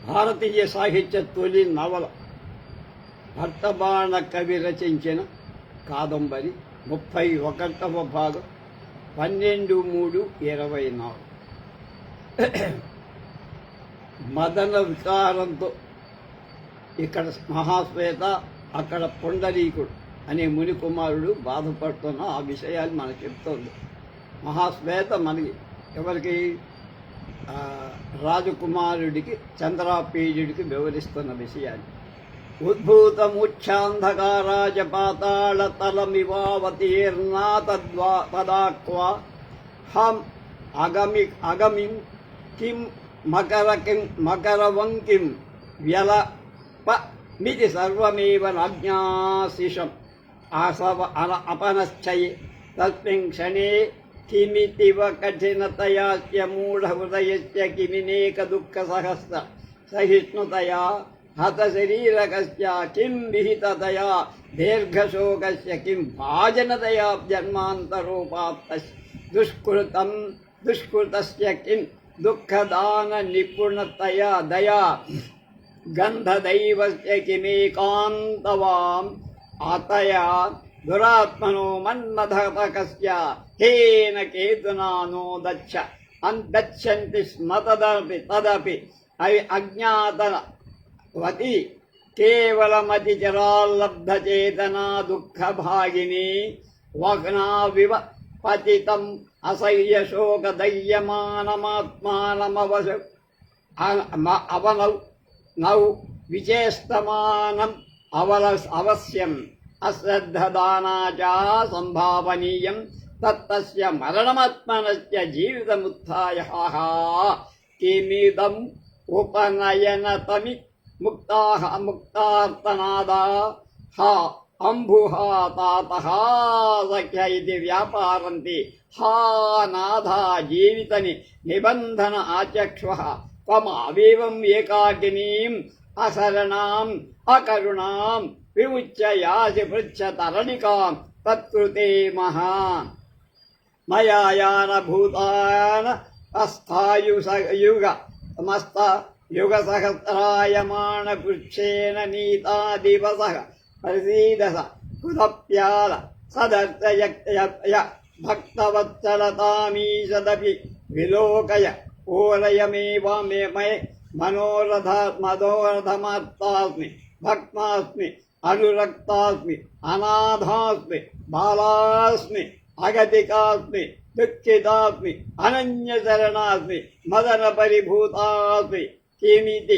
భారతీయ సాహిత్య తొలి నవల భర్తబాణ కవి రచించిన కాదంబరి 31వ భాగం 12/3/24. మదన వికారంతో ఇక్కడ మహాశ్వేత అక్కడ పుండరీకుడు అనే మునికుమారుడు బాధపడుతున్న ఆ విషయాలు మనకు చెప్తోంది. మహాశ్వేత మనకి ఎవరికి రాజకుమారుడికి చంద్రాపీజుడికి వివరిస్తున్న విషయాన్ని. ఉద్భూతముచ్ఛాంధకారాజ పాతాళ తలమివావతీర్ణా తదాక్వా హం అగమిం కిం మకరవంకిం వ్యలప మితి సర్వమేవ నాజ్ఞాశిషం ఆసవ అపనశ్చయే తస్మిన్ క్షణే కిమితివ కఠినతయాస్య మూఢహృదయస్య కిమినేక దుఃఖ సహస్ర సహిష్ణుతయా హత శరీరకస్య కిం విహితతయా దీర్ఘశోకస్య కిం భాజనతయా జన్మాంతరోపాప్తస్య దుష్కృతస్య కిం దుఃఖదాన నిపుణతయా దయా గంధదైవస్య కిమేకాంతవాం అతయా దురాత్మనో మన్మథకస్య హేన కేతునా నోదచ్చంతి స్మ తదపి అవి అజ్ఞాతవతి కేవలమతిచరాల్లబ్ధచేతనా దుఃఖభాగిని వగ్నావివ పతితం అసహ్యశోకదయ్యమానమాత్మానమవశ అవనౌ నౌ విచేస్తమానం అవశ్యం అశ్రద్ధదానాచా సంభావనీయం తత్తస్య మరణమాత్మనస్య జీవితముత్థాయ కిమిదం ఉపనయనతమి ముక్తార్తనాదా హా అంబుహా తాతః సఖ్య ఇది వ్యాపారంతి హా నాథా జీవితని నిబంధన ఆచక్ష్వః త్వమవేవం ఏకాకినీం అశరణాం అకరుణాం విముచ్య యాసి పృచ్ఛతరణికాం తత్కృతే మహా మయా యాన భూతాన అస్థాయుగ సమస్త యుగ సహస్రాయమాణ పృచ్ఛేన నీతా దివసః ప్రసీదస కుదప్యాల సదర్శయ భక్తవత్సలతామీశదపి విలోకయ ఓరయమేవామే మనోరథమాత్మాస్మి భక్మాస్మి అనురక్తాస్మి అనాథాస్మి బాలాస్మి అగతికాస్మి దుఃఖితాస్మి అనన్యశరణాస్మి మదన పరిభూతాస్మి కిమితి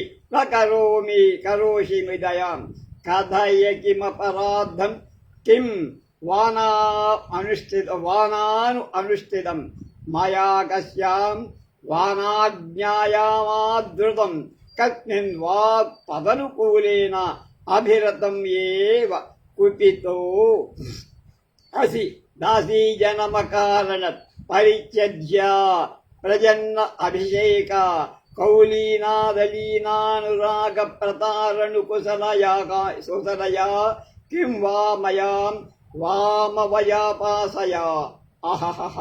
కరోషిమి దయాం కథయ కిమపరాధం కిం వానాను అనుష్ఠితం మయా కస్యాం వానాజ్ఞాయామాదృతం కస్మిన్ వా తదనుకూలేన అభిరతం ఏవ కుపితో అసి దాసీజనమకారణత్ పరిత్యజ్య ప్రజన్న అభిషేక కౌలీనాదలీనానురాగ ప్రతారణు కుశలయా కిం వా మయాం వామవయాపాసయా అహహ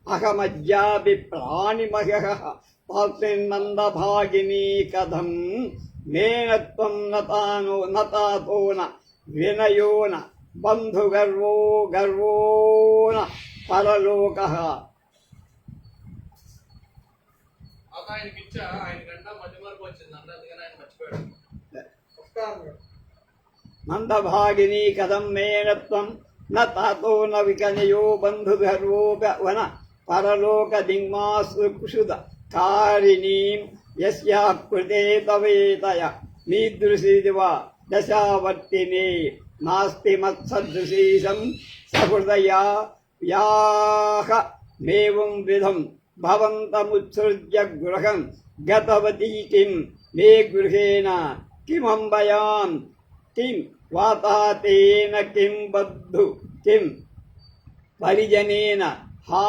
అహమజ్యాపి ప్రాణిమహః తస్మిన్నందభాగినీ కథం మేనత్వం నతాతోన వినయోన బంధుగర్వోన పరలోకః. నందభాగినీ కథం మేనత్వం నతాతో న వికనయో బంధుగర్వోన పరలోక దిగ్మాసు కుషుద కారిణీం యస్యా కృతే తవేతయ మీదృశీదివ దశావర్తినే నాస్తి మత్సదృశీశం సహృదయా యాహ మేవం విధం భవంతముత్సృజ్య గృహం గతవతీ కిం మే గృహేణ కిమంబయాం కిం వాతాతేన కిం బద్ధు కిం పరిజనేన హా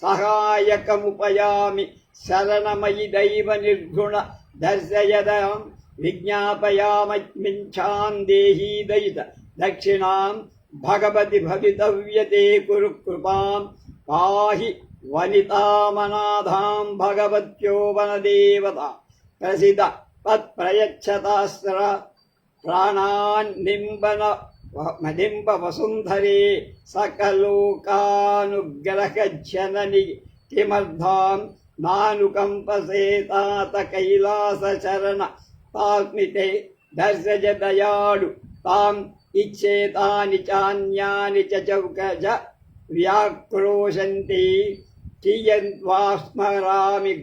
సహాయకముపయామి శరణమయి దైవ నిర్గుణ దర్శయదాం విజ్ఞాపయామిచ్ఛాం దేహీ దయిత దక్షిణాం భగవతి భవితవ్యతే కురు కృపాం పాహి వనితామనాథాం భగవత్యో వనదేవత ప్రసిద్ధ తత్ప్రయచ్చతాస్ర ప్రాణాన్నింబ వసుంధరే సకలోకానుగ్రహజనని కిమర్థాం నానుకంపసే తాత కైలాసచరణ తాస్మితే దర్శజ దయాళు తాం ఇచ్చేతాని చాన్యాని చౌకజ వ్యాక్రోశంతి కియద్వాస్మరామి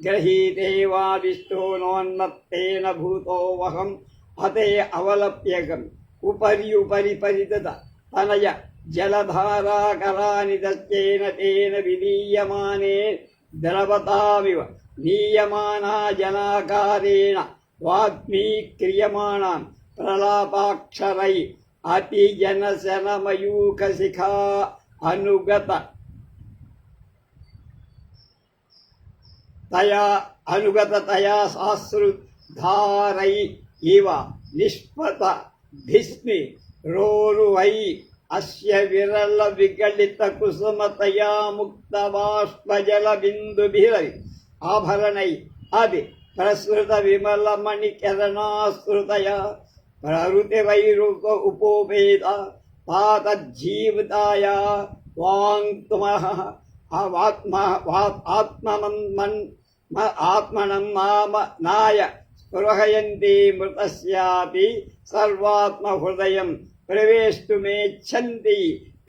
గ్రహీతే వాదిష్టోనోన్మత్తేన భూతోవహం అతే అవలప్యకం ఉపరి పరితత తనయ జలధారాకరాని దశ్చేన తేన విలీయమానే ద్రవతామివ నీయమానా జనాకారేణ వాగ్మీక్రియమాణాం ప్రలాపాక్షరై అతిజనశనమయూఖశిఖా అనుగత తయా శాస్త్రుధారై ఇవ నిష్పత భీష్మి రోరువై అస్య విరళ విగళిత కుసుమతయా ముక్త బాష్పజల బిందుభిరవి ఆభరణై అభి ప్రసృత విమల మణికరణాశ్రుతయ ప్రవృతి వైరూప ఉపోపేత తాతజ్జీవితాయ ఆత్మనం నాయ స్పృహయంతి మృతస్యాపి సర్వాత్మహృదయం ప్రవేష్టుమేచ్ఛంతి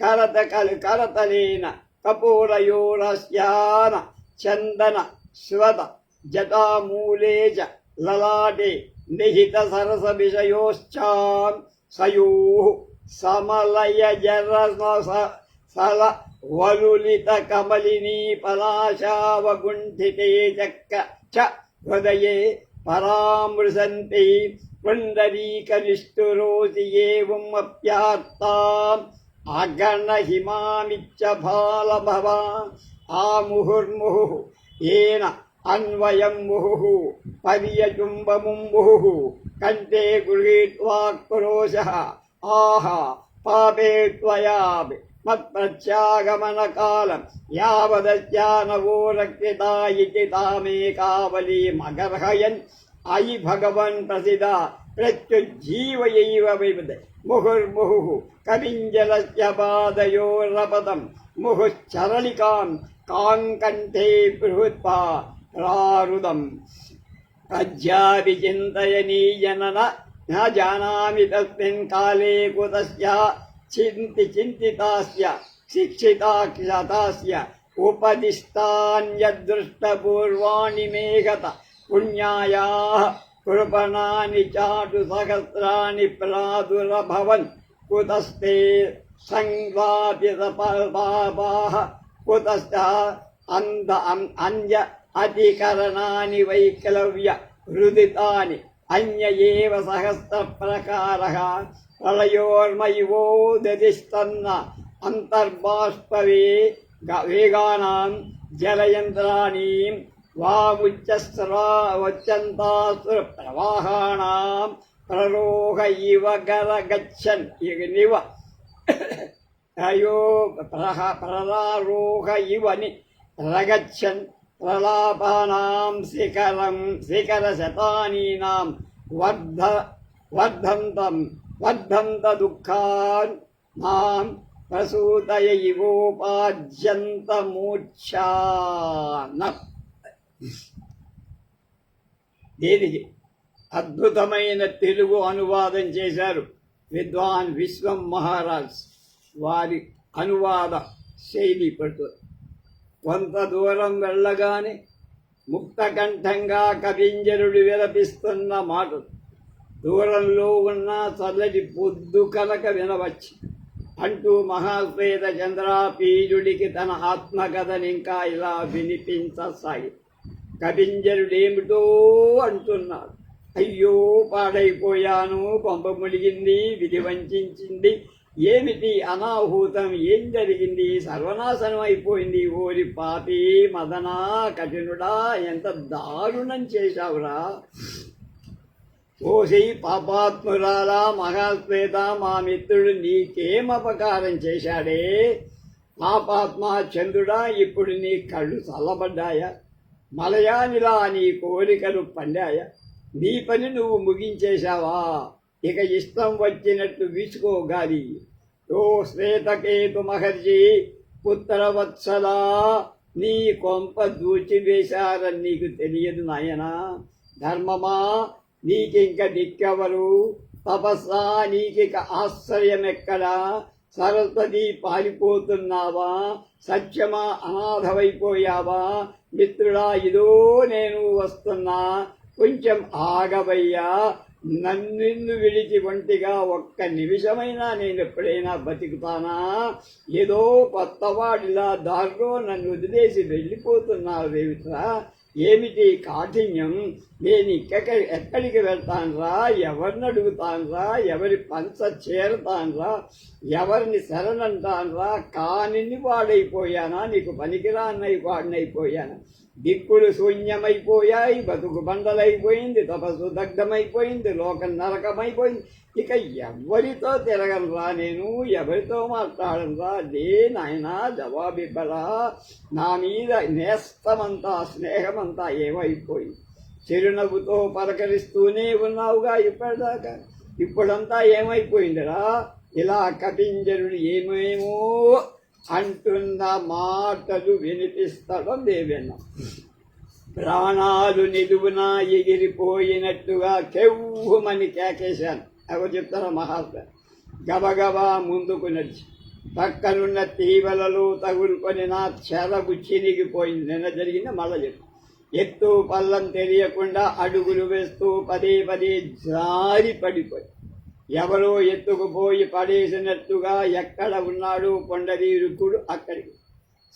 కరతలేన కపోలయోరస్యాన చందన స్వత జటామూలే చ లలాటే నిహిత సరస విషయోశ్చాం సయోః సమలయ జరసల వలులిత కమలినీ పలాశావగుంఠితే చ హృదయే పరామృశంతి పుండరీకనిష్ఠురోసి ఏవమప్యార్తాం అగణహిమామిచ్చ బాలభవా ఆముహుర్ముహుః ఏన అన్వయం ముహుః పర్యచుంబముం ముహుః కంఠే గృహీత్వా క్రోశః ఆహా పాపే త్వయాపి మత్ప్రత్యాగమనకాలం యావదస్యానవో రక్షితా ఇతి తామేకావలీమగర్హయన్ అయి భగవన్ ప్రసిద ప్రత్యుజ్జీవయైవ వివిధ ముహుర్ముహుః కవింజలస్య పాదయోరపదం ముహుశ్చరళికాం కాంకంఠే బృహత్పా ప్రారుదం అజ్యాపి చింతయనీయనన న జానామి తస్మిన్ కాలే కుతస్య చింతితాస్య శిక్షితాస్య ఉపదిష్టాన్యదృష్టపూర్వాణి మేఘత పుణ్యాయాః కృపణాని చాటు సహస్రాణి ప్రాదురభవన్ కుతస్తే సంవాపిత పాపాః కుతశ్చ అంధ్య అతికరణాని వైకలవ్య హృదితాని అన్య ఏవ సహస్ర ప్రకారః ప్రళయోర్మయివో దదిస్తన్న అంతర్బాష్పవే వేగానాం జలయంత్రాణి వాముచ్చంతాసుర ప్రవాహాణాం ప్రరోహ ఇవ గరగచ్చన్ నివ ప్రరారోహ ఇవని రగచ్చన్ ప్రలాపానాం శిఖరశతానీనాం వర్ధంత దుఃఖాన్ మాం ప్రసూతయ ఇవోపాద్యంత మూర్ఛాన. దీనికి అద్భుతమైన తెలుగు అనువాదం చేశారు విద్వాన్ విశ్వం మహారాజ్. వారి అనువాద శైలి పడుతుంది. కొంత దూరం వెళ్ళగానే ముక్తకంఠంగా కవింజరుడు విలపిస్తున్న మాటలు దూరంలో ఉన్న చల్లటి పొద్దు కనుక వినవచ్చు అంటూ మహాశ్వేత చంద్రాపీజుడికి తన ఆత్మకథని ఇంకా ఇలా వినిపించసాగి కవింజరుడేమిటో అంటున్నాడు. అయ్యో పాడైపోయాను, పంప ములిగింది, విధి వంచింది, ఏమిటి అనాహూతం, ఏం జరిగింది, సర్వనాశనం అయిపోయింది, ఓరి పాపి మదనా కఠినుడా, ఎంత దారుణం చేశావురా. ఓసి పాపాత్మురాలా మహాశ్వేత, మా మిత్రుడు నీకేం అపకారం చేశాడే. పాపాత్మ చంద్రుడా, ఇప్పుడు నీ కళ్ళు చల్లబడ్డాయా, మలయానిలా నీ కోరికలు పండాయా, నీ పని నువ్వు ముగించేశావా? ఇక ఇష్టం వచ్చినట్టు వీచుకో గాలి. ఓ శ్వేతకేతు మహర్షి పుత్రవత్సలా, నీ కొంప దూచివేశారని నీకు తెలియదు నాయనా. ధర్మమా, నీకింక దిక్కెవరు? తపస్సా, నీకిక ఆశ్రయమెక్కడా? సరస్వతి, పారిపోతున్నావా? సత్యమా, అనాథమైపోయావా? మిత్రుడా, ఇదో నేను వస్తున్నా, కొంచెం ఆగవయ్యా. నన్ను విడిచి ఒంటిగా ఒక్క నిమిషమైనా నేను ఎప్పుడైనా బతుకుతానా? ఏదో కొత్తవాడిలా దారిలో నన్ను వదిలేసి వెళ్ళిపోతున్నావు దేవిత్రా. ఏమిటి కాఠిన్యం? నేను ఎక్కడికి వెళ్తానురా? ఎవరిని అడుగుతానురా? ఎవరి పంచ చేరతానురా? ఎవరిని శరణంటానురా? కానిని వాడైపోయానా? నీకు పనికిరాన్నై వాడినైపోయానా? దిక్కులు శూన్యమైపోయాయి, బతుకు బండలైపోయింది, తపస్సు దగ్ధమైపోయింది, లోకం నరకమైపోయింది. ఇక ఎవరితో తిరగలరా నేను? ఎవరితో మాట్లాడనురా? లే నాయనా, జవాబివ్వరా. నా మీద నేస్తమంతా, స్నేహమంతా ఏమైపోయింది? చిరునవ్వుతో పలకరిస్తూనే ఉన్నావుగా ఇప్పటిదాకా. ఇప్పుడంతా ఏమైపోయిందిరా? ఇలా కపింజరుడు ఏమేమో అంటున్న మాటలు వినిపిస్తడం దేవెన్న. ప్రాణాలు నిలువున ఎగిరిపోయినట్టుగా కెవ్వుమని కేకేశాను. అవి చెప్తారా మహాత్మ. గబగబా ముందుకు నడిచి పక్కనున్న తీవలలో తగులుకొని నా చెరగు చినిగిపోయింది. నిన్న జరిగింది మళ్ళా చెప్పు. ఎత్తు పల్లం తెలియకుండా అడుగులు వేస్తూ పదే పదే జారి పడిపోయి ఎవరో ఎత్తుకుపోయి పడేసినట్టుగా ఎక్కడ ఉన్నాడు పొండరీరుకుడు అక్కడికి.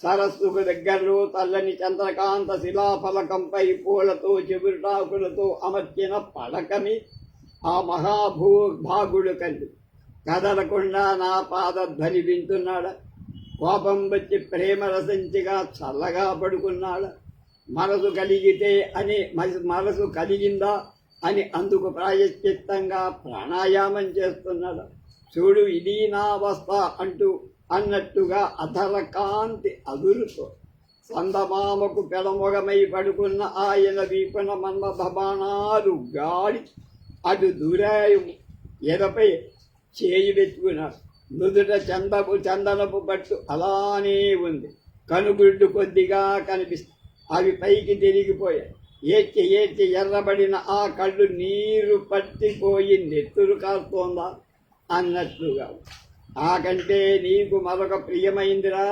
సరస్సుకు దగ్గరలో తల్లని చంద్రకాంత శిలాఫలకంపై పూలతో చిగురుటాకులతో అమర్చిన పడకని ఆ మహాభాగుడు కంది కదలకుండా నా పాదధ్వని వింటున్నాడా? కోపం వచ్చి ప్రేమ రసించిగా చల్లగా పడుకున్నాడా? మనసు కలిగితే అని మనసు కలిగిందా అని అందుకు ప్రాయశ్చిత్తంగా ప్రాణాయామం చేస్తున్నాడు. చూడు, ఇది నా అవస్థ అంటూ అన్నట్టుగా అధర కాంతి అదురుతో సందమామకు పెడమొగమై పడుకున్న ఆయన వీపున మన్మథబాణాలు గాడి అటు దూరాయి. ఎదపై చేయి పెట్టుకున్నాడు. నుదుట చందనపు పట్టు అలానే ఉంది. కనుగుడ్డు కొద్దిగా కనిపిస్తుంది. అవి పైకి తిరిగిపోయాయి. ఏడ్చి ఏడ్చి ఎర్రబడిన ఆ కళ్ళు నీరు పట్టిపోయి నెత్తురు కాస్తోందా అన్నట్లుగా. ఆ కంటే నీకు మరొక ప్రియమైందిరా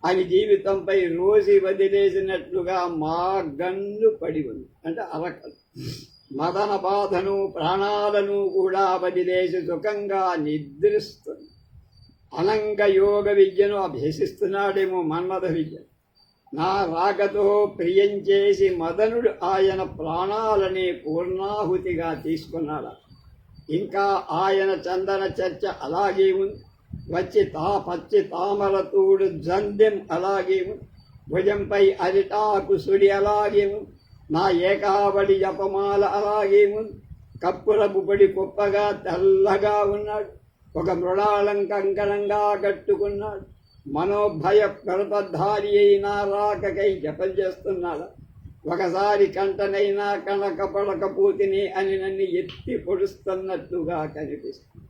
అని జీవితంపై రోజు వదిలేసినట్లుగా మా గన్ను పడి ఉంది. అంటే అరకలు మదన బాధను ప్రాణాలను కూడా వదిలేసి సుఖంగా నిద్రిస్తుంది. అనంగ యోగ విద్యను అభ్యసిస్తున్నాడేమో మన్మథ విద్య. నా రాకతో ప్రియం చేసి మదనుడు ఆయన ప్రాణాలని పూర్ణాహుతిగా తీసుకున్నాడా? ఇంకా ఆయన చందన చర్చ అలాగే ఉంది. పచ్చి తామరతూడు జందెం అలాగే ఉంది. భుజంపై అరిటాకు సుడి అలాగే ఉంది. నా ఏకావళి జపమాల అలాగే ఉంది. కప్పురపు పొడి కుప్పగా తెల్లగా ఉన్నాడు. ఒక మృణాళం కంకణంగా కట్టుకున్నాడు. మనోభయ పరపధారి అయినా రాకకై జపం చేస్తున్నాడు. ఒకసారి కంటనైనా కనక పడకపోతిని అని నన్ను ఎత్తి పొడుస్తున్నట్టుగా కనిపిస్తుంది.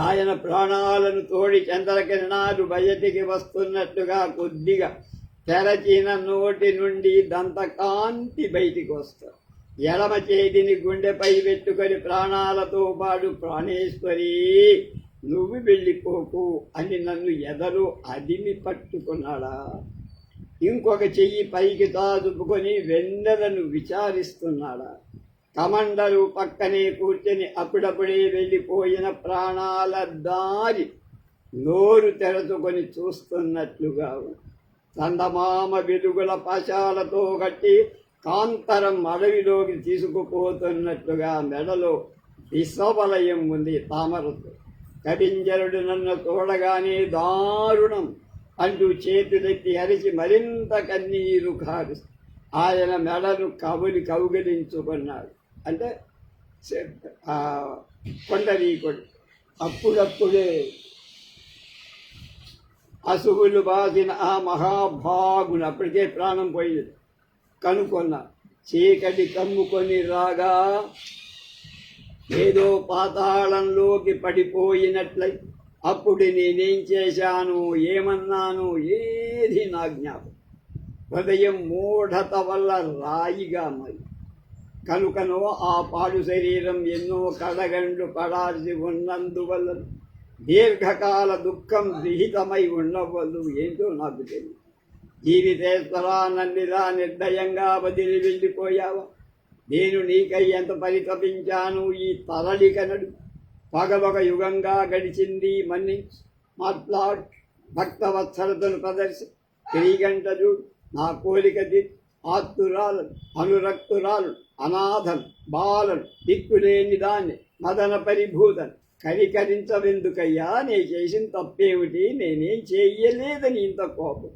ఆయన ప్రాణాలను తోడి చంద్రకిరణాలు బయటికి వస్తున్నట్టుగా కొద్దిగా తెరచిన నోటి నుండి దంతకాంతి బయటికి వస్తారు. ఎడమ చేతిని గుండెపై పెట్టుకొని ప్రాణాలతో పాటు ప్రాణేశ్వరి నువ్వు వెళ్ళిపోకు అని నన్ను ఎదలో అదిమి పట్టుకున్నాడా? ఇంకొక చెయ్యి పైకి తాదుపుకొని వెన్నెలను విచారిస్తున్నాడా? కమండలు పక్కనే కూర్చొని అప్పుడప్పుడే వెళ్ళిపోయిన ప్రాణాల దారి నోరు తెరచుకొని చూస్తున్నట్లుగా చందమామ వెలుగుల పాశాలతో కట్టి కాంతరం అడవిలోకి తీసుకుపోతున్నట్లుగా మెడలో విశ్వవలయం ఉంది తామరతో. కపింజరుడు నన్ను చూడగానే దారుణం అంటూ చేతులెత్తి అరిచి మరింత కన్నీరు కారు ఆయన మెడను కౌగిలించుకున్నాడు. అంటే కొండరీకుడు అప్పుడప్పుడే అసుగులు బాసిన ఆ మహాభాగుని అప్పటికే ప్రాణం పోయింది కనుక్కున్నా. చీకటి కమ్ముకొని రాగా ఏదో పాతాళంలోకి పడిపోయినట్లయి అప్పుడు నేనేం చేశాను, ఏమన్నాను, ఏది నా జ్ఞాపకం. హృదయం మూఢత వల్ల రాయిగా మరి కనుకనో ఆ పాడు శరీరం ఎన్నో కడగండ్లు పడాల్సి ఉన్నందువల్ల దీర్ఘకాల దుఃఖం విహితమై ఉండవద్దు. ఏంటో నాకు తెలియదు. జీవితేశ్వరా, నన్నిలా నిర్దయంగా వదిలి వెళ్ళిపోయావా? నేను నీకై ఎంత పరితపించాను. ఈ తరలికనడు పగలొక యుగంగా గడిచింది. మన్నించి మాట్లాడు, భక్తవత్సలతను ప్రదర్శి, తిరిగంటదు నా కోరికది. ఆత్తురాలను, అనురక్తురాలు, అనాథను, బాలను, దిక్కులేని దాన్ని, మదన పరిభూతను కనికరించవెందుకయ్యా? నే చేసిన తప్పేమిటి? నేనేం చెయ్యలేదని ఇంత కోపం.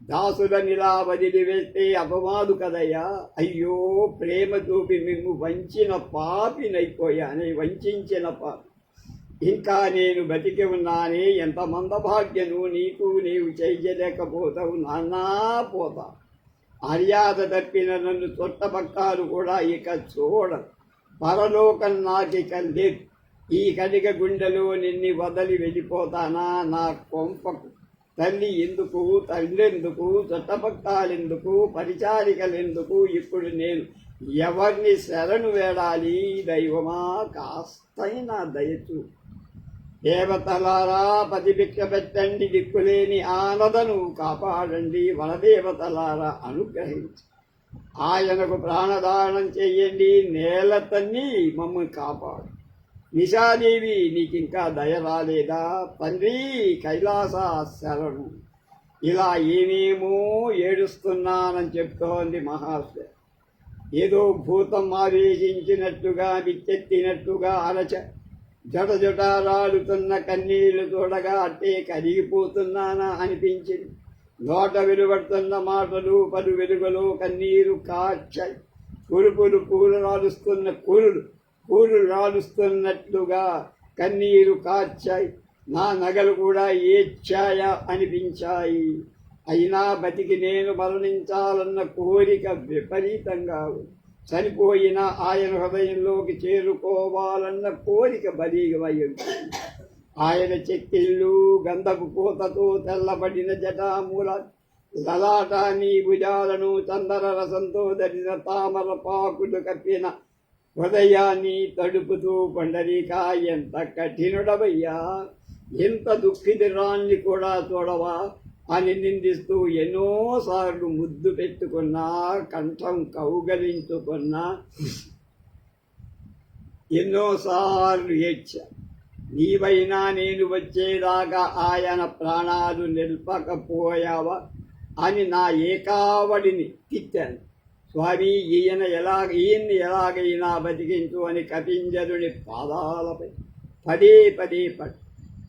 దాసులనిలా వదిలివేస్తే అపవాదు కదయ్యా. అయ్యో, ప్రేమ చూపి మిమ్ము వంచిన పాపినైపోయానే, వంచిన పాపి. ఇంకా నేను బతికి ఉన్నానే, ఎంత మందభాగ్యను. నీకు నీవు చెయ్యలేకపోతావు, నాన్నా పోతా. మర్యాద తప్పిన నన్ను చుట్టపక్కాలు కూడా ఇక చూడరు. పరలోకం నాకిక లేదు. ఈ కడిగ గుండెలో నిన్ను వదిలి వెళ్ళిపోతానా? నా కొంపకు తల్లి ఎందుకు, తండ్రెందుకు, చుట్టపక్కాలెందుకు, పరిచారికలెందుకు? ఇప్పుడు నేను ఎవరిని శరణు వేడాలి? దైవమా, కాస్తైనా దయచూ. దేవతలారా, పతిభిక్ష పెట్టండి, దిక్కులేని ఆనదను కాపాడండి. వనదేవతలారా, అనుగ్రహించి ఆయనకు ప్రాణదానం చెయ్యండి. నేల తన్ని మమ్మల్ని కాపాడు. నిశాదేవి, నీకింకా దయ రాలేదా? తండ్రి కైలాస శరణు. ఇలా ఏమేమో ఏడుస్తున్నానని చెప్తోంది మహాశయ. ఏదో భూతం ఆవేశించినట్టుగా, విచ్చెత్తినట్టుగా అరచ జటజటారాడుతున్న కన్నీళ్లు చూడగా అట్టే కరిగిపోతున్నానా అనిపించింది. నోట వెలువడుతున్న మాటలు పలు వెలుగులో కన్నీరు కార్చాయి. కురుపులు పూలు రాలుస్తున్నట్లుగా కన్నీరు కార్చాయి. నా నగలు కూడా ఏడ్చాయా అనిపించాయి. అయినా బతికి నేను మరణించాలన్న కోరిక విపరీతంగా ఉంది. చనిపోయిన ఆయన హృదయంలోకి చేరుకోవాలన్న కోరిక బలీగమయ్యింది. ఆయన చెక్కిళ్ళు గంధపు పూతతో తెల్లబడిన జటామూల లలాటాన్ని, భుజాలను చందన రసంతో దరిన తామర పాకులు కప్పిన హృదయాన్ని తడుపుతూ, పండరీకా ఎంత కఠినుడవయ్యా, ఎంత దుఃఖితురాన్ని కూడా చూడవా అని నిందిస్తూ ఎన్నోసార్లు ముద్దు పెట్టుకున్నా, కంఠం కౌగలించుకున్నా, ఎన్నోసార్లు ఏడ్చా. నీవైనా నేను వచ్చేదాకా ఆయన ప్రాణాలు నిలపకపోయావా అని నా ఏకావడిని తిట్టాను. స్వామి, ఈయన్ని ఎలాగైనా బతికించు అని కపింజరుని పాదాలపై పదే పదే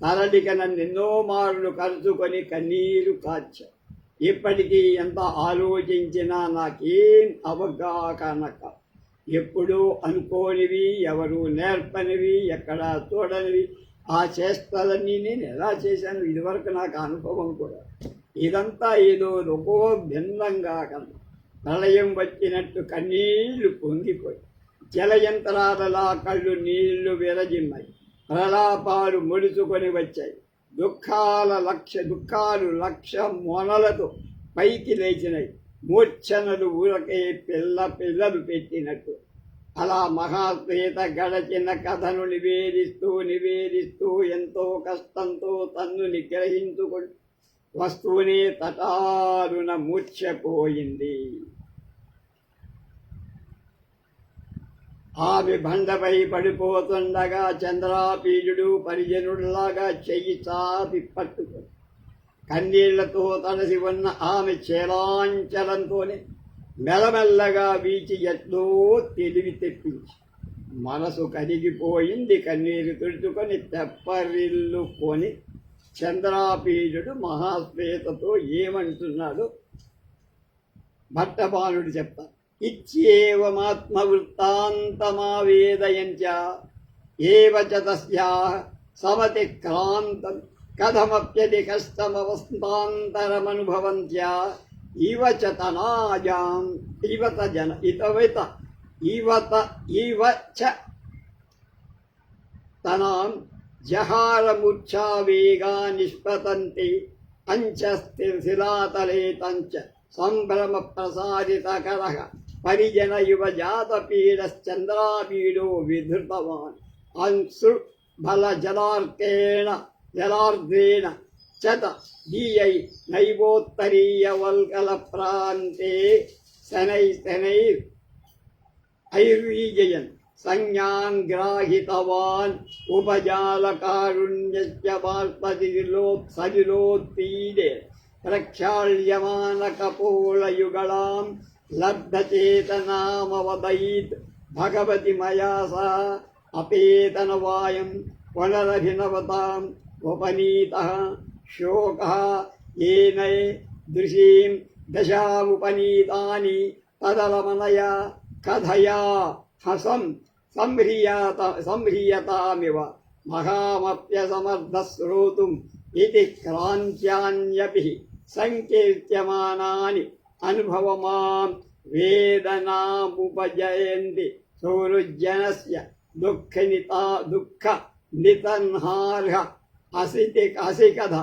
తరలిక నన్నెన్నో మార్లు కలుసుకొని కన్నీరు కార్చా. ఇప్పటికీ ఎంత ఆలోచించినా నాకేం అవగాహనక. ఎప్పుడూ అనుకోనివి, ఎవరు నేర్పనివి, ఎక్కడా చూడనివి ఆ చేష్టలన్నీ నేను ఎలా చేశాను? ఇదివరకు నాకు అనుభవం కూడా. ఇదంతా ఏదో ఒక్కో భిన్నంగా కన్నా ప్రళయం వచ్చినట్టు కన్నీళ్లు పొంగిపోయి, జలయంత్రాలలా కళ్ళు నీళ్లు విరజిమ్మాయి. ప్రలాపాలు ముడుచుకొని వచ్చాయి. దుఃఖాలు లక్ష మొనలతో పైకి లేచినాయి. మూర్ఛనలు ఊరకే పిల్లలు పెట్టినట్టు. అలా మహాశ్వేత గడచిన కథను నివేదిస్తూ ఎంతో కష్టంతో తన్ను నిగ్రహించుకొని వస్తూనే తటారున మూర్ఛపోయింది. ఆమె బండపై పడిపోతుండగా చంద్రాపీజుడు పరిజనుడిలాగా చెయ్యి చాపి పట్టుకొని కన్నీళ్లతో తడసి ఉన్న ఆమె చేలాంచలంతోనే మెల్లమెల్లగా వీచి ఎట్లో తెలివి తెప్పించి మనసు కరిగిపోయింది. కన్నీరు తుడుచుకొని తెప్పరిల్లుకొని చంద్రాపీజుడు మహాశ్వేతతో ఏమంటున్నాడు భట్టబాణుడు చెప్తాడు. ఇచ్చేవమాత్మవృత్తాంతమావేదయంచ ఏవ చ తస్యాః సమతిక్రాంతం కథమప్యతి కష్టమవస్థాంతరమనుభవంత్యా ఇవ చ తనాజాం ఇవత జన ఇతవిత ఇవత ఇవ చ తనాం జహారమూర్ఛావేగా నిష్పతంతి అంచస్థిశిలాతలే తంచ సంభ్రమ ప్రసారితకరః పరిజన యువ జాతపీడశ్చంద్రాపీడో విధృతవాన్ అంశు బల జలార్ద్రేణ చత దీయై నైవోత్తరీయవల్కల ప్రాంతే శనైర్విజయన్ సంజ్ఞాన్ గ్రాహితవాన్ ఉపజాలకారుణ్యస్య బాష్పతిలోత్సలిలోత్పీడే ప్రక్షాళ్యమానకపోలయుగళాం లబ్ధచేతనామవదయీత్ భగవతి మయా సా అపేతనవాయం పునరభినవతాం ఉపనీతః శోకः ఏనై దృశీం దశాముపనీతాని తదలమనయా కథయా హసం సంహ్రియతామివ మహామప్యసమర్థశ్రోతుం ఇది క్రాంత్యాన్యపి సంకీర్త్యమానాని అనుభవమాం వేదనాముపజయంతి సౌరుజనస్య దుఃఖ నితన్హార్హ అసికథ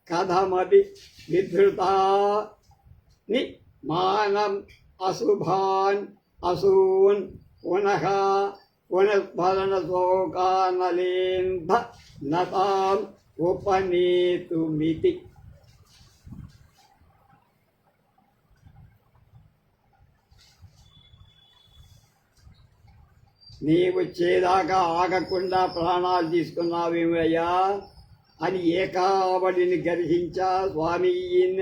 కథమపి విధృతాని మానం అశుభాన్ అసూన్ పునఃస్మరణశోకానలేంధ నతాం ఉపనేతుమితి. నీవు చేదాకా ఆగకుండా ప్రాణాలు తీసుకున్నావేమయ్యా అని ఏకావడిని గర్హించా. స్వామి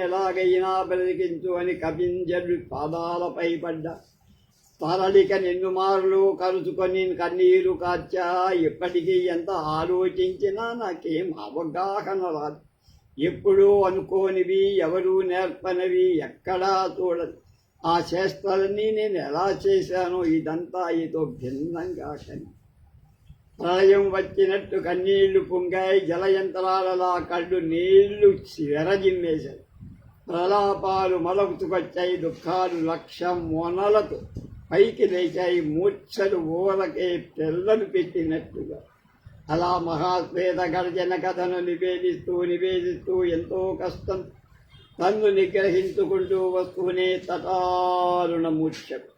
ఎలాగైనా బ్రతికించు అని కపింజడు పాదాలపై పడ్డా. తరలిక నిన్ను మారులు కలుసుకొని కన్నీరు కార్చా. ఎప్పటికీ ఎంత ఆలోచించినా నాకేం అవగాహన రాదు. ఎప్పుడూ అనుకోనివి, ఎవరూ నేర్పనివి, ఎక్కడా చూడదు ఆ చేష్టలన్నీ నేను ఎలా చేశానో ఇదంతా ఏదో భిన్నంగా కని. ప్రళయం వచ్చినట్టు కన్నీళ్లు పొంగాయి. జలయంత్రాలలా కళ్ళు నీళ్లు వెరజిమ్మేశాయి. ప్రలాపాలు మొలకుతుకొచ్చాయి. దుఃఖాలు లక్షం మొనలతో పైకి లేచాయి. మూర్ఛలు ఊరకే పిల్లలు పెట్టినట్టుగా. అలా మహాశ్వేత గర్జన కథను నివేదిస్తూ ఎంతో కష్టం తన్ను నిగ్రహించుకుంటూ వస్తూనే తటారుణ మూర్ఛకు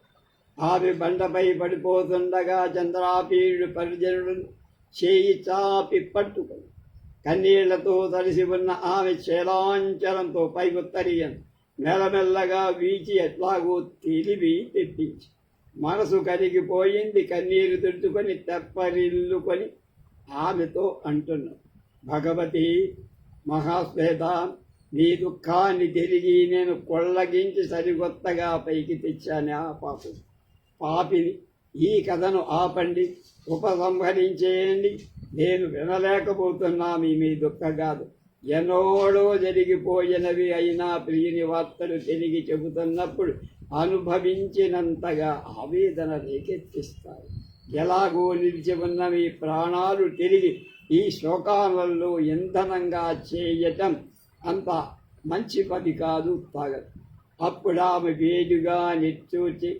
ఆమె బండపై పడిపోతుండగా చంద్రాపీడు పరిజనుడు చేయి చాపి పట్టుకొని కన్నీళ్లతో తడిసి ఉన్న ఆమె చేలాంచలంతో పైగుత్తరియను మెల్లమెల్లగా వీచి ఎట్లాగో తెలివి తెప్పించి మనసు కరిగిపోయింది. కన్నీరు తుడుచుకొని తెప్పరిల్లుకొని ఆమెతో అంటున్నాడు, భగవతి మహాశ్వేత, నీ దుఃఖాన్ని తిరిగి నేను కొల్లగించి సరికొత్తగా పైకి తెచ్చాను. ఆ పాపిని ఈ కథను ఆపండి, ఉపసంహరించేయండి. నేను వినలేకపోతున్నాను మీ దుఃఖగాథ. ఎన్నోడో జరిగిపోయినవి అయినా ప్రియుని వార్తలు తిరిగి చెబుతున్నప్పుడు అనుభవించినంతగా ఆవేదన రేకెత్తిస్తాయి. ఎలాగో నిలిచి ఉన్న మీ ప్రాణాలు తిరిగి ఈ శోకాలలో ఇంధనంగా చేయటం అంత మంచి పని కాదు, తాగదు. అప్పుడు ఆమె వేడిగా నిట్టూర్చి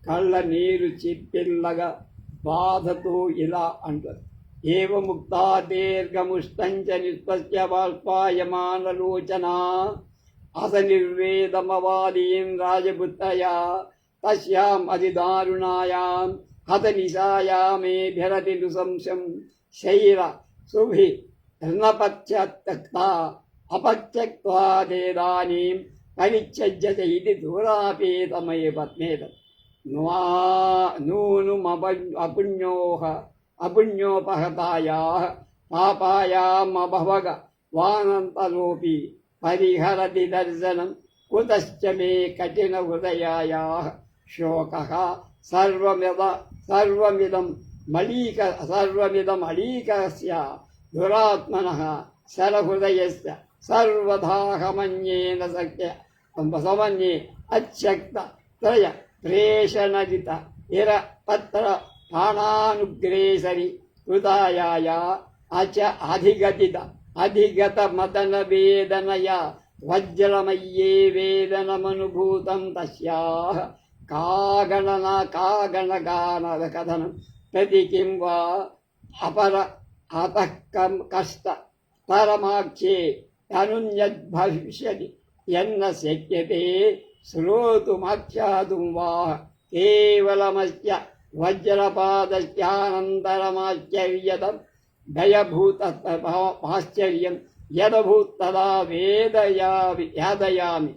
కళ్ళ నీరు చిప్పిల్లగా బాధతో ఇలా అంటారు, ఏవ ముక్తా దీర్ఘముష్టంచ నిస్పశ్య బాష్పాయమానలోచనా అస నిర్వేదమవాదీం రాజపుత్రయా తస్యాం అతిదారుణాయాం హత నిశాయామేభిరతి నృశంసం శైర శుభి ర్ణపత్యక్తా అపత్యక్వాదేదానీం పరిత్యజ్యత ఇది దూరాపేతమయ పత్నేతం అపుణ్యోపహతాయాః పాపాయామభవగ వానంతలోపి పరిహరతి దర్శనం కుతశ్చ మే కఠిన హృదయాయాః శోకః సర్వమిదం అలీకస్య దురాత్మనః శరహృదయస్య సర్వదాహమన్యేన శక్య సమన్యే అచ్చక్త త్రయ ప్రేషణజిత ఇర పత్ర ప్రాణానుగ్రేసరి హృదయాయ అచ అధిగత మదన వేదనయ వజ్రమయ్యే వేదనమనుభూతం తస్యాః కాగణగానద కథనం ప్రతి కిం వా అపర అతః కష్ట పరమాఖ్యే అనున్యద్భవిష్యతి యన్న శక్యతే శ్రోతుమాఖ్యాతుం వా కేవలమస్య వజ్రపాదస్యానంతరమాశ్చర్యతం భయభూతాశ్చర్యం యదభూత్తదా యాదయామి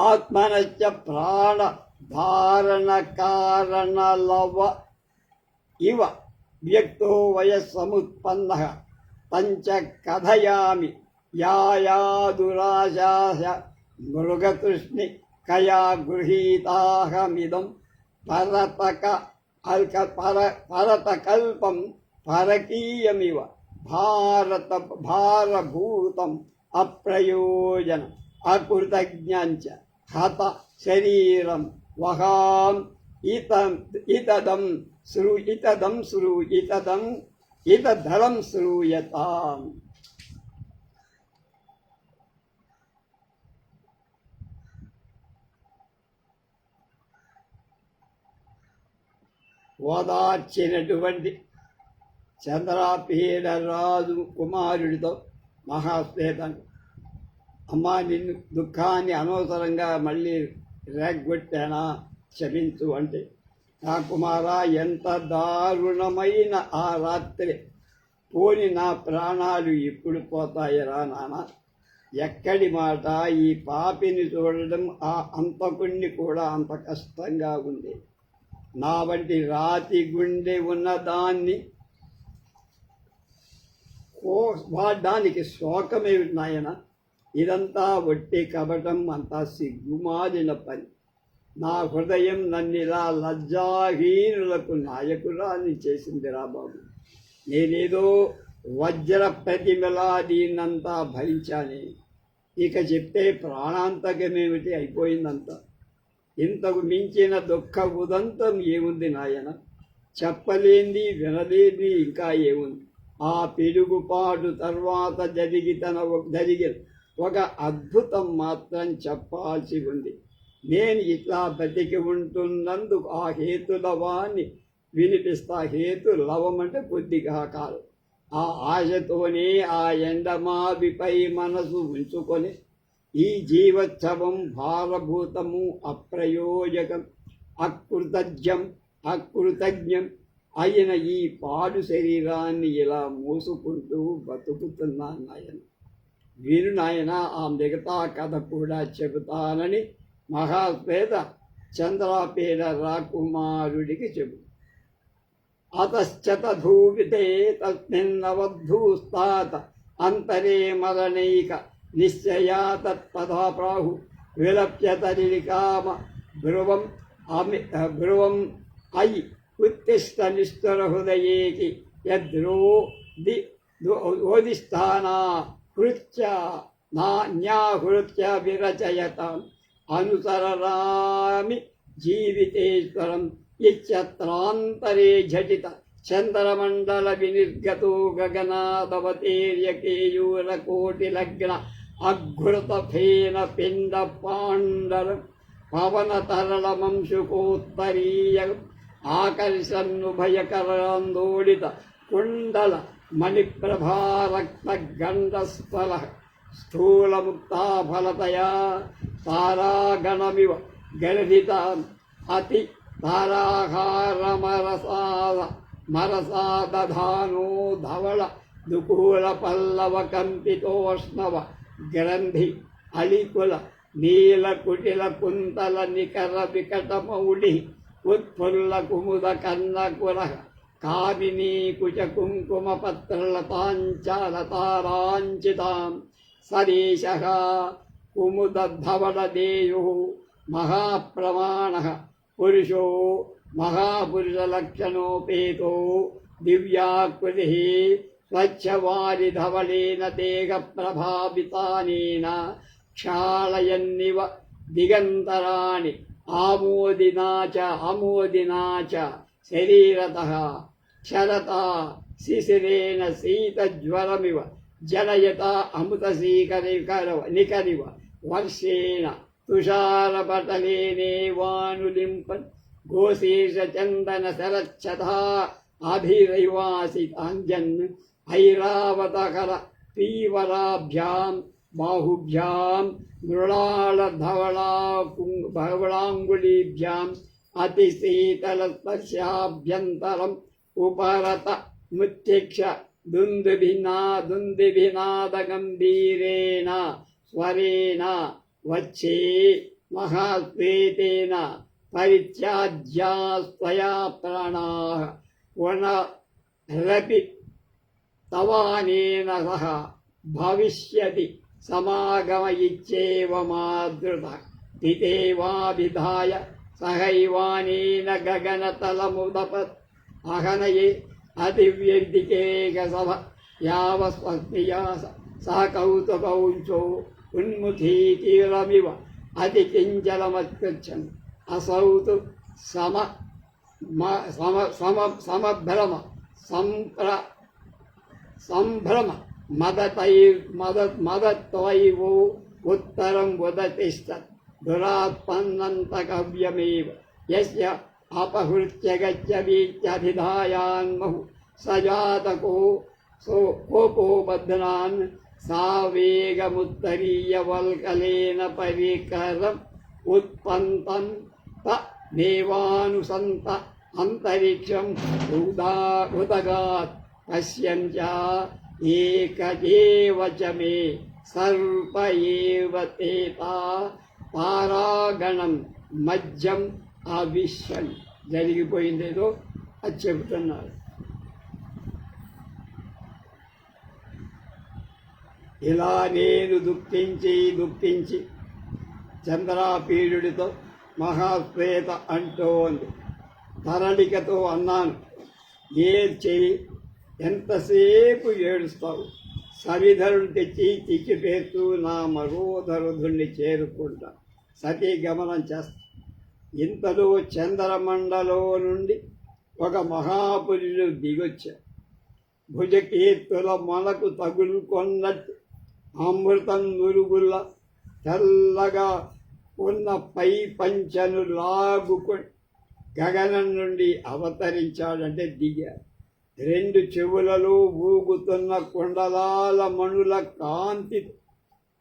ఆత్మనశ్చ ప్రాణధారణకారణలవ ఇవ వ్యక్తో వయస్సముత్పన్నః పంచ కథయామి యాదురాశాస మృగతృష్ణి కయా గృహీతాహమిదం పరతకల్పం పరకీయమివ భారభూతం అప్రయోజనం అకృతజ్ఞంచ హత శరీరం వహాం ఇతదం శ్రూయతాం. ఓదార్చినటువంటి చంద్రాపీడ రాజు కుమారుడితో మహాశ్వేతను, అమ్మా నిన్ను దుఃఖాన్ని అనవసరంగా మళ్ళీ రేగ్గొట్టానా, క్షమించు అంటే, నా కుమారా ఎంత దారుణమైన ఆ రాత్రి, పోని నా ప్రాణాలు ఇప్పుడు పోతాయరా నాన్న. ఎక్కడి మాట, ఈ పాపిని చూడడం ఆ అంతకుణ్ణి కూడా అంత కష్టంగా ఉంది. నా వంటి రాతి గుండె ఉన్నదాన్ని వాడడానికి శోకమేమిటి నాయన, ఇదంతా వట్టి కపటం, అంతా సిగ్గుమాలిన పని. నా హృదయం నన్నిలా లజ్జాహీనులకు నాయకురాన్ని చేసిందిరా బాబు. నేనేదో వజ్ర ప్రతిమలా దీన్నంతా భరించానే, ఇక చెప్తే ప్రాణాంతకమేమిటి, అయిపోయిందంతా. ఇంతకు మించిన దుఃఖ ఉదంతం ఏముంది నాయన, చెప్పలేంది వినలేది ఇంకా ఏముంది. ఆ పిడుగుపాటు తర్వాత జరిగిన ఒక అద్భుతం మాత్రం చెప్పాల్సి ఉంది. నేను ఇట్లా బతికి ఉంటున్నందుకు ఆ హేతులవాన్ని వినిపిస్తా. హేతు లవం అంటే కొద్దిగా కాదు. ఆ ఆశతోనే ఆ ఎండమావిపై మనసు ఉంచుకొని ఈ జీవోత్సవం భారభూతము, అప్రయోజకం, అకృతజ్ఞం అయిన ఈ పాడు శరీరాన్ని ఇలా మోసుకుంటూ బతుకుతున్నాను నాయన. వీరు నాయన, ఆ మిగతా కథ కూడా చెబుతానని మహాశ్వేత చంద్రాపీడ రాకుమారుడికి చెబు. అతశ్చతధూవితే తస్మిన్నవద్ధూస్తాత అంతరే మరణైక నిశ్చయా తత్పథా ప్రాహు విలప్యతరికామ భ్రువం అయి ఉత్తిష్ట నిష్ఠుర హృదయేకి యద్రోదిస్థానా హృత్య న్యాహృత్య విరచయతాం అనుసరరామి జీవితేశ్వరం ఇత్యత్రాంతరే ఝటిత చంద్రమండల వినిర్గతో గగనాదవతేర్యకేయూరకోటిలగ్న అఘృత ఫేన పిండ పాండరం పవనతరళమంశుకోత్తరీయ ఆకర్షన్నుభయకరాందోళిత కుండల మణిప్రభారక్త గండస్థల స్థూలముక్తాఫలతయా తారాగణమివ గణిత అతి తారాహారమరసాదధానో ధవళ దుకూల పల్లవ కంపితోష్ణవ గ్రంథి అలికుల నీలకుటిల కుంతల నికర వికటమౌళి ఉత్ఫుల్ల కుముద కన్నకుర కామినీ కుచ కుంకుమ పత్రలతాంచాలతారాంచితాం సరీశ కుముదధవళదేయు మహాప్రమాణ పురుషో మహాపురుషలక్షణోపేతో దివ్యాకృతి స్వచ్ఛవారిధవళేన దేహప్రభావితానేన క్షాళయన్నివ దిగంతరాణి ఆమోదినా చ శరీరతః శరతా శిశిరేణ శీతజ్వరమివ జలయత నికరివ వర్షేణ తుషారపటలేనేవానులింపన్ గోశీర్షచందన శరచ్చతా అభిరైవాసితాంజన్ ఐరావతకర పీవరాభ్యాం బాహుభ్యాం మృళాళధవళాంగుళీభ్యాం అతిశీతలస్పర్శాభ్యంతరం ఉపరత ముత్యక్ష దుందుభినాదగంభీరేణ స్వరేణ వచ్చే మహాశ్వేతేన పరిత్యాజ్యాస్త్వయా ప్రాణాః పునరపి తవానేన సహ భవిష్యతి సమాగమ ఇచ్చేవ మాదృత పితేవాభిధాయ సహైవానేన గగనతలముదపత్ అహనయే అతివ్యక్తికేక సభ యావస్వస్మియాస సహ కౌతుకౌంచో ఉన్ముఖీకీరమివ అతి కించలమత్కృచ్చన్ అసౌ తు సమభ్రమ సంభ్రమ మదత్వైవో ఉత్తరం ఉదతిష్టత్ దురాత్పన్నంతకవ్యమేవ యస్య అపహృత్య గచ్చవీత్యభిధాయాన్మహు సజాతకో కోపో బధ్నాన్ సావేగముత్తరీయవల్కలేన పరికరం ఉత్పన్తం దేవానుసంత అంతరిక్షం ఉదగాత్ పశ్యంచ ఏకయేవ చ మే సర్ప ఏవ తేతా పారాగణం మధ్యం అవిశ్యం. జరిగిపోయిందేదో అది చెబుతున్నారు. ఇలా నేను దుఃఖించి చంద్రాపీడుడితో మహాశ్వేత అంటోంది. తరళికతో అన్నాను, ఏడ్చేయి, ఎంతసేపు ఏడుస్తావు? సవిధరుడు తెచ్చి పేర్చు నా మరోధరుధుణ్ణి చేరుకుంటా. సతీ గమనం చేస్తా. ఇంతలో చంద్రమండలో నుండి ఒక మహాపురుషుడు దిగొచ్చాడు. భుజకీర్తుల మొలకు తగులుకొన్నట్టు అమృతం నురుగుల్ల తెల్లగా ఉన్న పై పంచను లాగుకొని గగనం నుండి అవతరించాడంటే దిగాడు. రెండు చెవులలో ఊగుతున్న కుండలాల మణుల కాంతి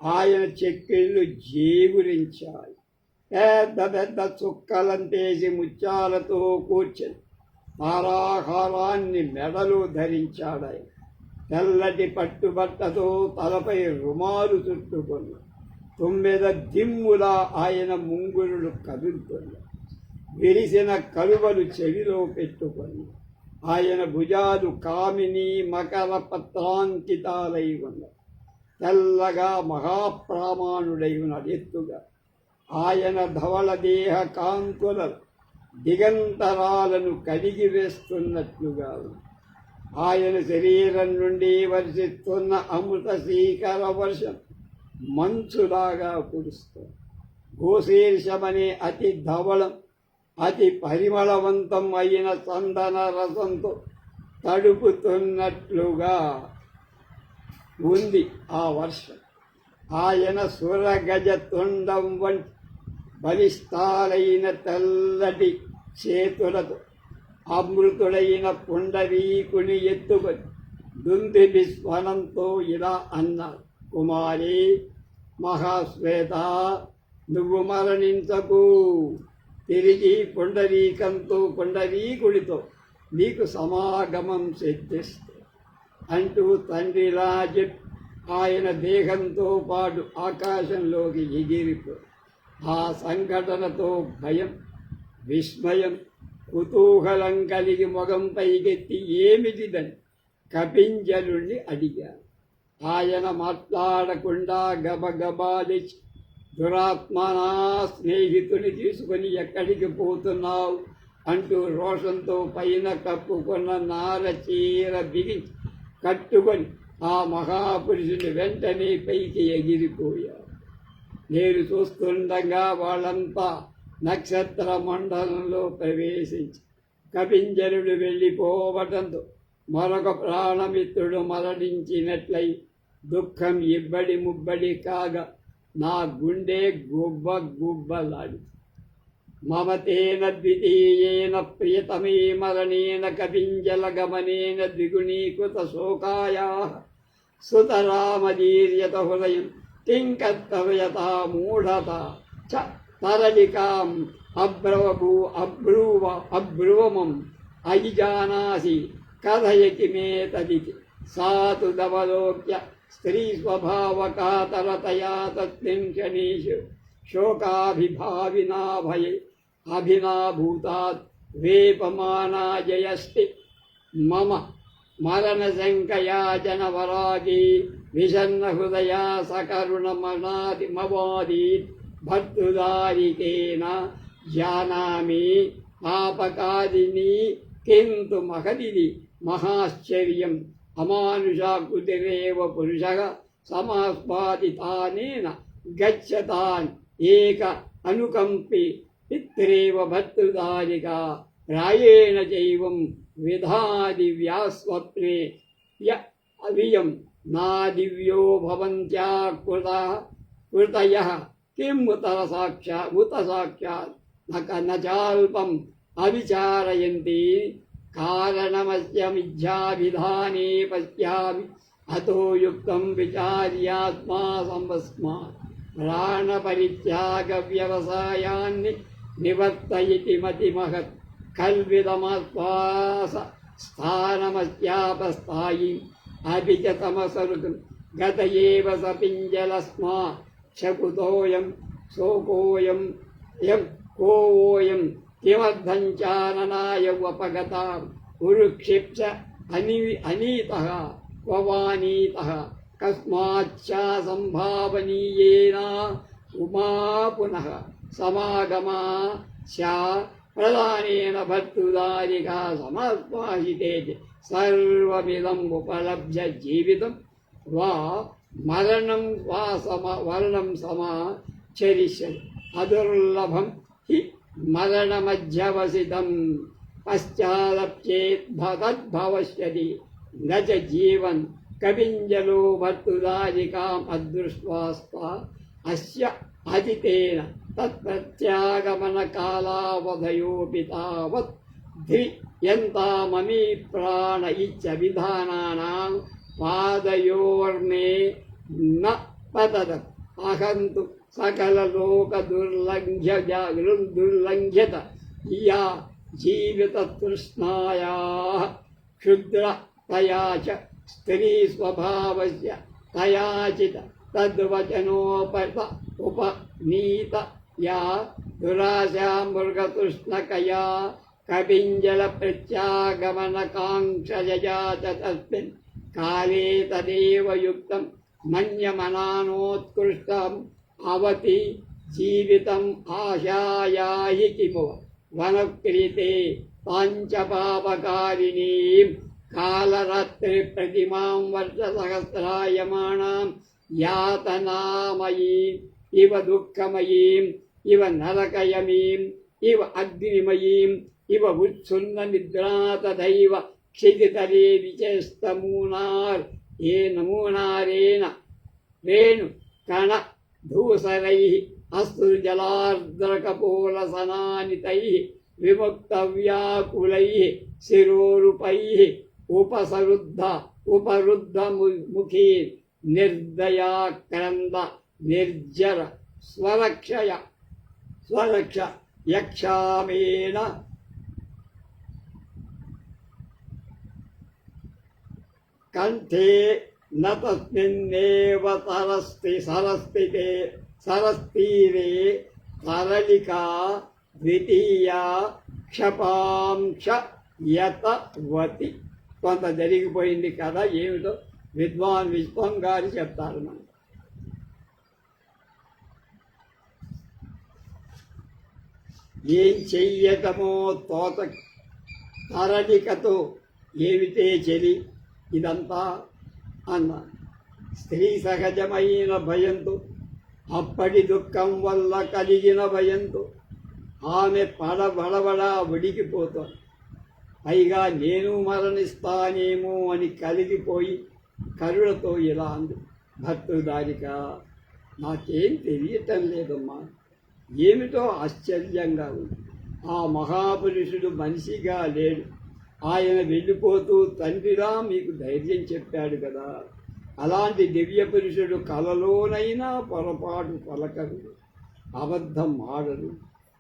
ఆయన చెక్కిళ్ళు జేగురించాయి. పెద్ద పెద్ద చుక్కలంతేసి ముత్యాలతో కూర్చొని తారాహారాన్ని మెడలో ధరించాడాయన. తెల్లటి పట్టుబట్టతో తలపై రుమాలు చుట్టుకున్న తొమ్మిద దిమ్ములా ఆయన ముంగురులు కదులుతున్న విరిసిన కలువలు చెవిలో పెట్టుకొని ఆయన భుజాలు కామిని మకర పత్రాంకితాలై ఉన్నాయి. తెల్లగా మహాప్రామాణుడై ఉన్నాడు. ఎత్తుగా ఆయన ధవళ దేహ కాంతుల దిగంతరాలను కడిగి వేస్తున్నట్లుగా ఆయన శరీరం నుండి వర్షిస్తున్న అమృత శీకర వర్షం మంచులాగా కురుస్తుంది. గోశీర్షమనే అతి ధవళం అతి పరిమళవంతం అయిన చందన రసంతో తడుపుతున్నట్లుగా ఉంది ఆ వర్షం. ఆయన సురగజ తుండం వంటి బలిష్టాలైన తెల్లటి చేతులతో అమృతుడైన పుండరీకుని ఎత్తుకొని దుందుబి స్వనంతో ఇలా అన్నారు, కుమారి మహాశ్వేత, నువ్వు మరణించకు. తిరిగి పుండరీకుడితో నీకు సమాగమం సిద్ధిస్తే అంటూ తండ్రిలా చెప్పి ఆయన దేహంతో పాటు ఆకాశంలోకి ఎగిరిపో. ఆ సంఘటనతో భయం, విస్మయం, కుతూహలం కలిగి మొగం పైకెత్తి ఏమిటిదని కపింజలుణ్ణి అడిగారు. ఆయన మాట్లాడకుండా గబగబా లేచి, దురాత్మనా స్నేహితుని తీసుకుని ఎక్కడికి పోతున్నావు అంటూ రోషంతో పైన కప్పుకున్న నార చీర బిగించి కట్టుకొని ఆ మహాపురుషుని వెంటనే పైకి ఎగిరిపోయారు. నేను చూస్తుండగా వాళ్ళంతా నక్షత్ర మండలంలో ప్రవేశించి కపింజలుడు వెళ్ళిపోవటంతో మరొక ప్రాణమిత్రుడు మరణించినట్లయి దుఃఖం ఇబ్బడి ముబ్బడి కాగా నా గుండె గుబ్బ గుబ్బలాడి మమతేన ద్వితీయేన ప్రియతమే మరణేన కపింజలగమనేన ద్విగుణీకృత శోకాయా సుతరామదీర్యత హృదయం టింకర్తవ్యతా మూఢత చ తరళికాం అబ్రువమం అజిజానాసి కథయతి మే తదితి సాతు దవలోక్య స్త్రీ స్వభావకాతరతయా తస్మిన్ క్షణేషు శోకాభిభావినా భయే అభినాభూతాత్ వేపమానాజయస్తి మమ మరణశంకయా జనవరాగి విషన్న హృదయా సకరుణమనాదిమవాదీత్ భర్తృదారికేన జానామి పాపకాదిని కింతు మహదిది మహాశ్చర్యం అమానుషాకృతిరేవ పురుషః సమాస్పాదితానేన గచ్చతాన్ ఏక అనుకంపి పిత్రేవ భర్తృదారికా ప్రాయేణ చైవం విధాది వ్యాస్వప్నే య అవియం నా దివ్యో భవంత్యా కృతయః కిం ఉత సాక్షాత్ నచాల్పం అవిచారయంతి కారణమస్య మిథ్యాభిధానే పశ్యామి అతో యుక్తం విచార్యాత్మా సంవస్మాత్ ప్రాణపరిత్యాగ వ్యవసాయాన్ని నివర్తయితి మతిమహత్ కల్విదమస్వాస స్థానమస్యాపస్థాయి అపి చ తమసరుకం గత ఏవ సపింజలస్మా శకుతోయం శోకోయం యం కోయం కిమర్థం చాననాయ ఉపగతాం ఉరుక్షిప్స అనీతః క్వవానీతః కస్మాచ్చా సంభావనీయేన ఉమా పునః సమాగమా స్యా ప్రధానేన భర్తృదారికా సమాస్పాహితే సర్వమిదం ఉపలభ్య జీవితం వా మరణం వర్ణం సమాచరిష్యతి అదుర్లభం హి మరణమధ్యవసితం పశ్చాదప్యేత్ తద్భవిష్యతి న చ జీవన్ కపింజలో భర్తృదారికాం అదృష్ట్వాస్తా అస్య అజితేన తత్ప్రత్యాగమన కాలావధయోపి తావత్ యంతామమీ ప్రాణ ఇచ్చ విధానానాం పాదయోర్మే న పతదత్ అహంతు సకల లోక దుర్లంఘ్యత యా జీవిత తృష్ణాయా క్షుద్రతయా చ స్త్రీ స్వభావస్య తయాచిత ఉపనీత యా దురాశా మృగతృష్ణకయా కపింజల ప్రత్యాగమనకాంక్షయా చ తస్మిన్ కాలే తదేవ యుక్తం మన్యమనానోత్కృష్టం అవతి జీవితం ఆశాయాహి కిము వనక్రీతే పాంచపాపకారిణీం కాలరాత్రి ప్రతిమాం వర్షసహస్రాయమాణాం యాతనామయీం ఇవ దుఃఖమయీం ఇవ నరకయమీం ఇవ అగ్నిమయీం ఇవ ఉత్సున్న నిద్రా తథైవ క్షితితలే విచేస్తమూనార్ ఏ నమూనారేణ వేణు కణ ధూసరైః అశ్రుజలార్ద్రకపోలసనానితైః విముక్తవ్యాకులైః శిరోరూపైః ఉపరుద్ధముఖీ నిర్దయాక్రంద నిర్జర స్వరక్ష యక్షామేన కంఠే న తస్మిన్నేవ సరస్తిరే తరళికా ద్వితీయా క్షపాంశ యతవతి. కొంత జరిగిపోయింది కదా, ఏమిటో విద్వాన్ విశ్వం గారు చెప్తారు మనం. ఏం చెయ్యటమో తోత తరళికతో ఏమిటే చెలి ఇదంతా అన్న. స్త్రీ సహజమైన భయంతో, అప్పటి దుఃఖం వల్ల కలిగిన భయంతో ఆమె బడబడా ఉడికిపోతుంది. పైగా నేను మరణిస్తానేమో అని కలిగిపోయి కరుణతో ఇలా అంది, భర్తృదారిక నాకేం తెలియటం లేదమ్మా. ఏమిటో ఆశ్చర్యంగా ఉంది. ఆ మహాపురుషుడు మనిషిగా లేడు. ఆయన వెళ్ళిపోతూ తండ్రిరా మీకు ధైర్యం చెప్పాడు కదా. అలాంటి దివ్య పురుషుడు కలలోనైనా పొరపాటు పలకరు, అబద్ధం ఆడరు.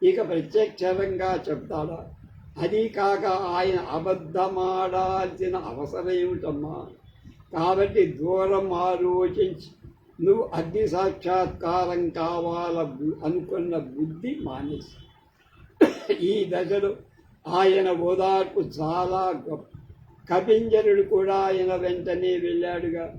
ఇక ప్రత్యక్షరంగా చెప్తాడా? అది కాక ఆయన అబద్ధమాడాల్సిన అవసరం ఏమిటమ్మా? కాబట్టి దూరం ఆలోచించి నువ్వు అగ్ని సాక్షాత్కారం అనుకున్న బుద్ధి మానేసి ఈ దశలో ఆయన ఓదార్పు చాలా గొప్ప. కపింజరుడు కూడా ఆయన వెంటనే వెళ్ళాడుగా.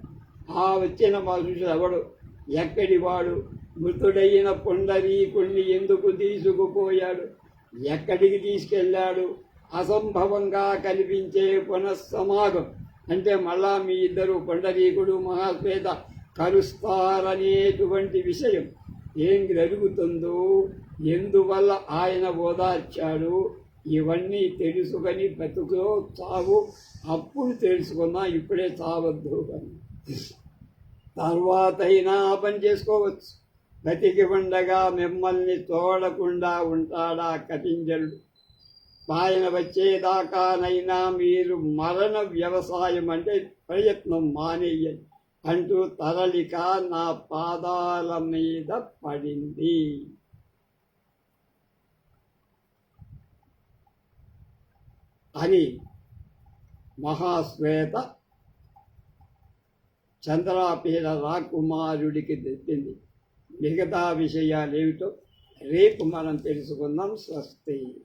ఆ వచ్చిన మనుషుడు ఎవడు, ఎక్కడివాడు, మృతుడైన పుండరీకుణ్ణి ఎందుకు తీసుకుపోయాడు, ఎక్కడికి తీసుకెళ్ళాడు? అసంభవంగా కనిపించే పునఃసమాగం అంటే మళ్ళా మీ ఇద్దరు పుండరీకుడు మహాశ్వేత కలుస్తారనేటువంటి విషయం ఏం జరుగుతుందో, ఎందువల్ల ఆయన ఓదార్చాడు, ఇవన్నీ తెలుసుకొని బతుకులో చావు. అప్పుడు తెలుసుకున్నా, ఇప్పుడే చావద్దు అని. తర్వాతైనా పని చేసుకోవచ్చు. బతికి ఉండగా మిమ్మల్ని తోడకుండా ఉంటాడా కపింజరుడు? ఆయన వచ్చేదాకానైనా మీరు మరణ వ్యవసాయం అంటే ప్రయత్నం మానేయండి అంటూ తరలిక నా పాదాల మీద పడింది. అని మహాశ్వేత చంద్రాపీడ రాకుమారుడికి తెప్పింది. మిగతా విషయాలు ఏమిటో రేపు మనం తెలుసుకుందాం. స్వస్తి.